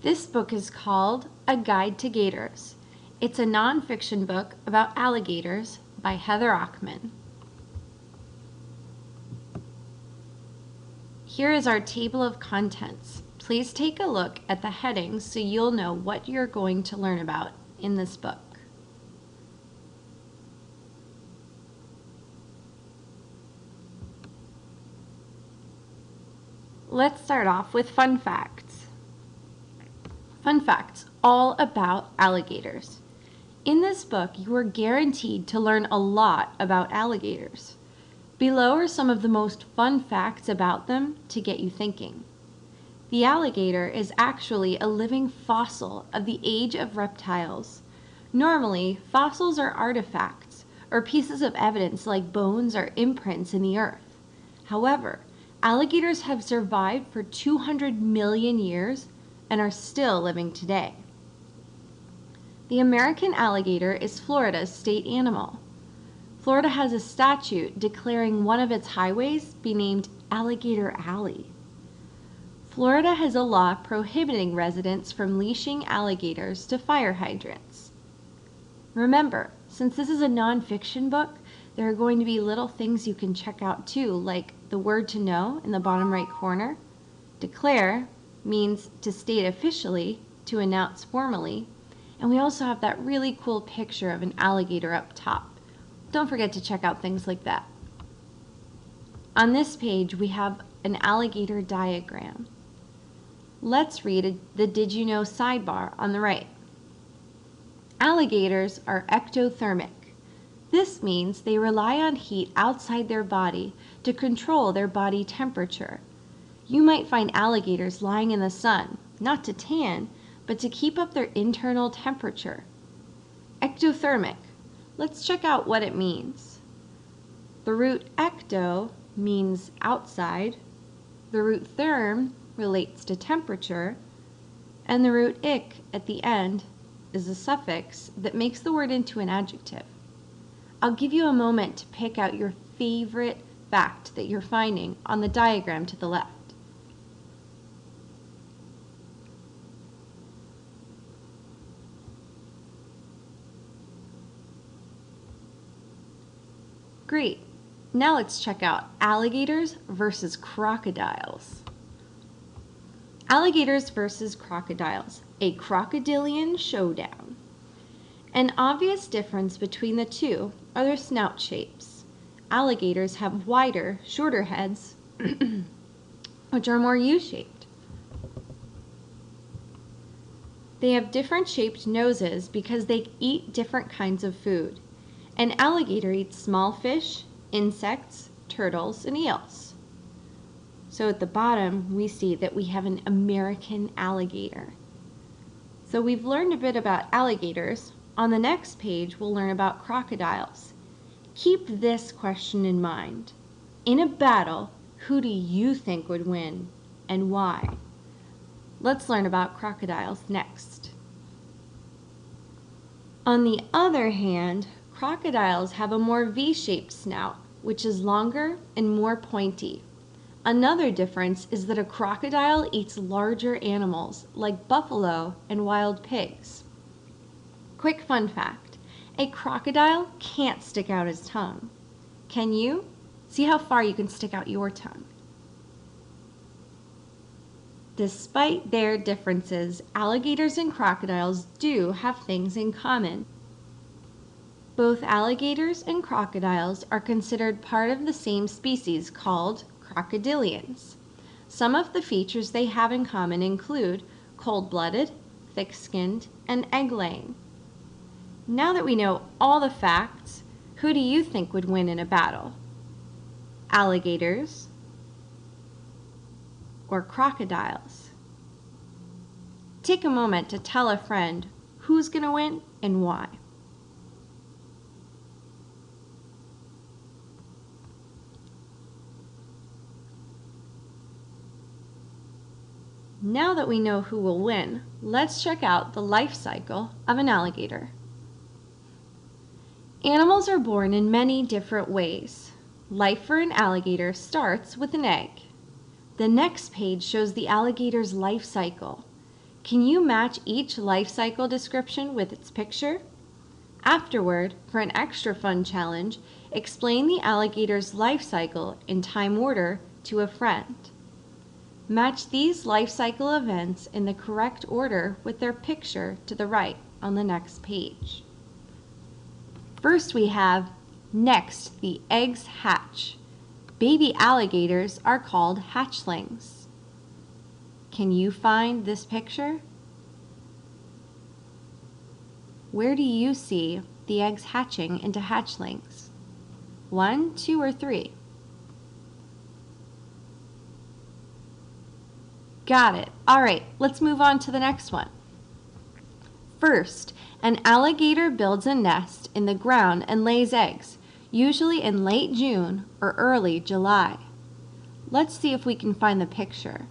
This book is called A Guide to Gators. It's a nonfiction book about alligators by Heather Ochman. Here is our table of contents. Please take a look at the headings so you'll know what you're going to learn about in this book. Let's start off with fun facts. Fun facts all about alligators. In this book, you are guaranteed to learn a lot about alligators. Below are some of the most fun facts about them to get you thinking. The alligator is actually a living fossil of the age of reptiles. Normally, fossils are artifacts or pieces of evidence like bones or imprints in the earth. However, alligators have survived for 200 million years and are still living today. The American alligator is Florida's state animal. Florida has a statute declaring one of its highways be named Alligator Alley. Florida has a law prohibiting residents from leashing alligators to fire hydrants. Remember, since this is a nonfiction book, there are going to be little things you can check out too, like the word to know in the bottom right corner. Declare means to state officially, to announce formally, and we also have that really cool picture of an alligator up top. Don't forget to check out things like that. On this page, we have an alligator diagram. Let's read the Did You Know sidebar on the right. Alligators are ectothermic. This means they rely on heat outside their body to control their body temperature. You might find alligators lying in the sun, not to tan, but to keep up their internal temperature. Ectothermic. Let's check out what it means. The root ecto means outside, the root therm relates to temperature, and the root ic at the end is a suffix that makes the word into an adjective. I'll give you a moment to pick out your favorite fact that you're finding on the diagram to the left. Great. Now let's check out alligators versus crocodiles. Alligators versus crocodiles, a crocodilian showdown. An obvious difference between the two are their snout shapes. Alligators have wider, shorter heads, which are more U-shaped. They have different shaped noses because they eat different kinds of food. An alligator eats small fish, insects, turtles, and eels. So at the bottom, we see that we have an American alligator. So we've learned a bit about alligators. On the next page, we'll learn about crocodiles. Keep this question in mind. In a battle, who do you think would win and why? Let's learn about crocodiles next. On the other hand, crocodiles have a more V-shaped snout, which is longer and more pointy. Another difference is that a crocodile eats larger animals like buffalo and wild pigs. Quick fun fact, a crocodile can't stick out his tongue. Can you? See how far you can stick out your tongue. Despite their differences, alligators and crocodiles do have things in common. Both alligators and crocodiles are considered part of the same species called crocodilians. Some of the features they have in common include cold-blooded, thick-skinned, and egg-laying. Now that we know all the facts, who do you think would win in a battle? Alligators or crocodiles? Take a moment to tell a friend who's going to win and why. Now that we know who will win, let's check out the life cycle of an alligator. Animals are born in many different ways. Life for an alligator starts with an egg. The next page shows the alligator's life cycle. Can you match each life cycle description with its picture? Afterward, for an extra fun challenge, explain the alligator's life cycle in time order to a friend. Match these life cycle events in the correct order with their picture to the right on the next page. First we have, next the eggs hatch. Baby alligators are called hatchlings. Can you find this picture? Where do you see the eggs hatching into hatchlings? 1, 2, or 3? Got it. All right, let's move on to the next one. First, an alligator builds a nest in the ground and lays eggs, usually in late June or early July. Let's see if we can find the picture.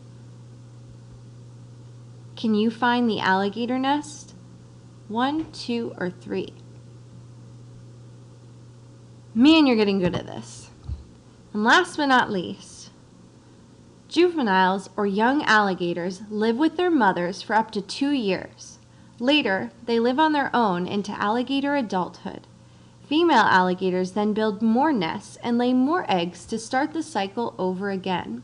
Can you find the alligator nest? 1, 2, or 3? Man, you're getting good at this. And last but not least, juveniles or young alligators live with their mothers for up to 2 years. Later, they live on their own into alligator adulthood. Female alligators then build more nests and lay more eggs to start the cycle over again.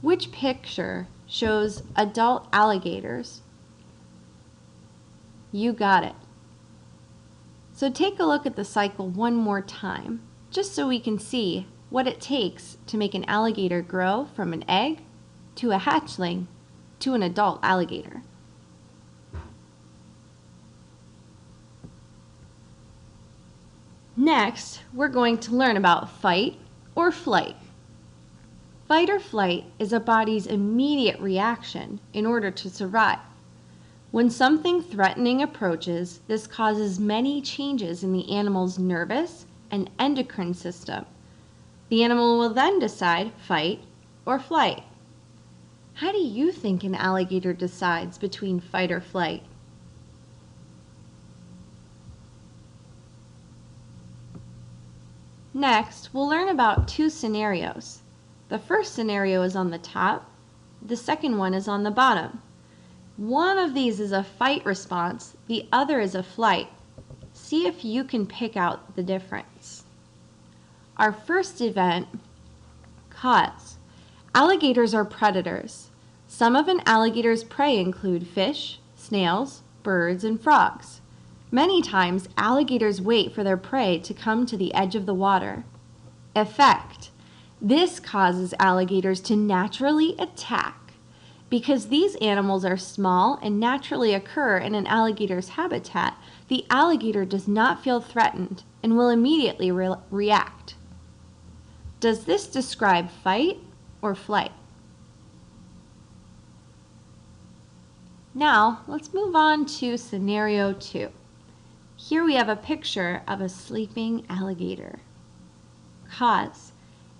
Which picture shows adult alligators? You got it. So take a look at the cycle one more time, just so we can see what it takes to make an alligator grow from an egg to a hatchling to an adult alligator. Next, we're going to learn about fight or flight. Fight or flight is a body's immediate reaction in order to survive. When something threatening approaches, this causes many changes in the animal's nervous and endocrine system. The animal will then decide fight or flight. How do you think an alligator decides between fight or flight? Next, we'll learn about 2 scenarios. The first scenario is on the top, the second one is on the bottom. One of these is a fight response, the other is a flight. See if you can pick out the difference. Our first event, cause. Alligators are predators. Some of an alligator's prey include fish, snails, birds, and frogs. Many times, alligators wait for their prey to come to the edge of the water. Effect. This causes alligators to naturally attack. Because these animals are small and naturally occur in an alligator's habitat, the alligator does not feel threatened and will immediately react. Does this describe fight or flight? Now, let's move on to scenario 2. Here we have a picture of a sleeping alligator. Cause.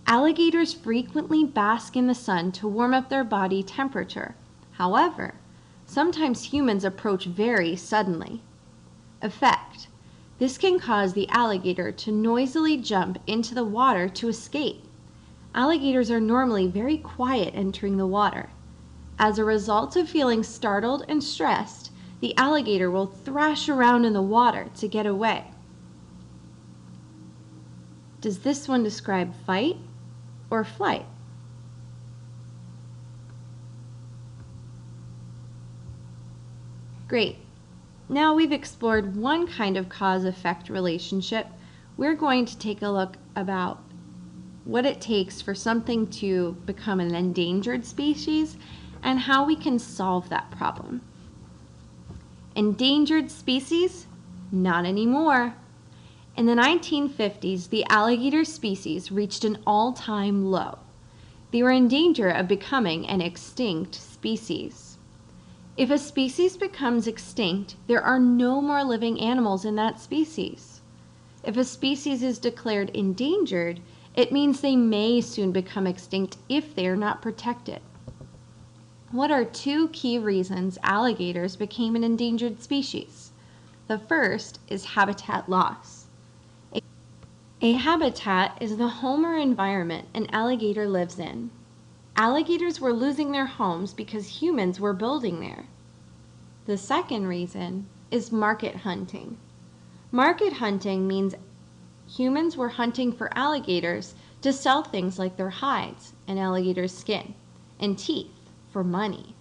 Alligators frequently bask in the sun to warm up their body temperature. However, sometimes humans approach very suddenly. Effect. This can cause the alligator to noisily jump into the water to escape. Alligators are normally very quiet entering the water. As a result of feeling startled and stressed, the alligator will thrash around in the water to get away. Does this one describe fight or flight? Great. Now we've explored one kind of cause-effect relationship. We're going to take a look about what it takes for something to become an endangered species and how we can solve that problem. Endangered species? Not anymore. In the 1950s, the alligator species reached an all-time low. They were in danger of becoming an extinct species. If a species becomes extinct, there are no more living animals in that species. If a species is declared endangered, it means they may soon become extinct if they are not protected. What are 2 key reasons alligators became an endangered species? The first is habitat loss. A habitat is the home or environment an alligator lives in. Alligators were losing their homes because humans were building there. The second reason is market hunting. Market hunting means humans were hunting for alligators to sell things like their hides and alligator skin and teeth for money.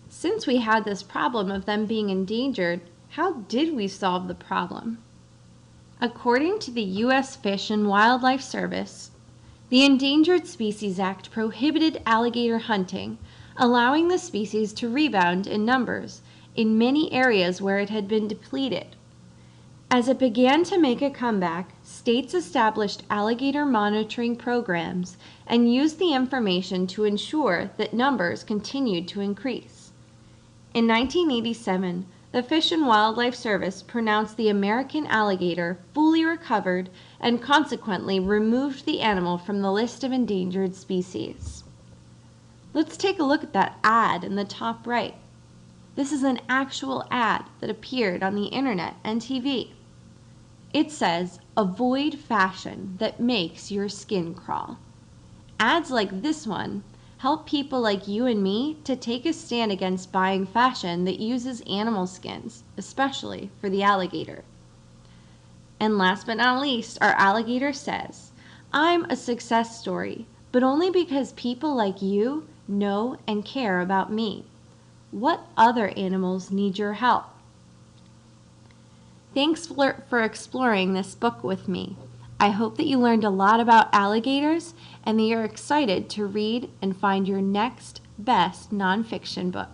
Since we had this problem of them being endangered, how did we solve the problem? According to the U.S. Fish and Wildlife Service, the Endangered Species Act prohibited alligator hunting, allowing the species to rebound in numbers in many areas where it had been depleted. As it began to make a comeback, states established alligator monitoring programs and used the information to ensure that numbers continued to increase. In 1987, the Fish and Wildlife Service pronounced the American alligator fully recovered and consequently removed the animal from the list of endangered species. Let's take a look at that ad in the top right. This is an actual ad that appeared on the internet and TV. It says, "Avoid fashion that makes your skin crawl." Ads like this one help people like you and me to take a stand against buying fashion that uses animal skins, especially for the alligator. And last but not least, our alligator says, "I'm a success story, but only because people like you know and care about me. What other animals need your help?" Thanks for exploring this book with me. I hope that you learned a lot about alligators and that you're excited to read and find your next best nonfiction book.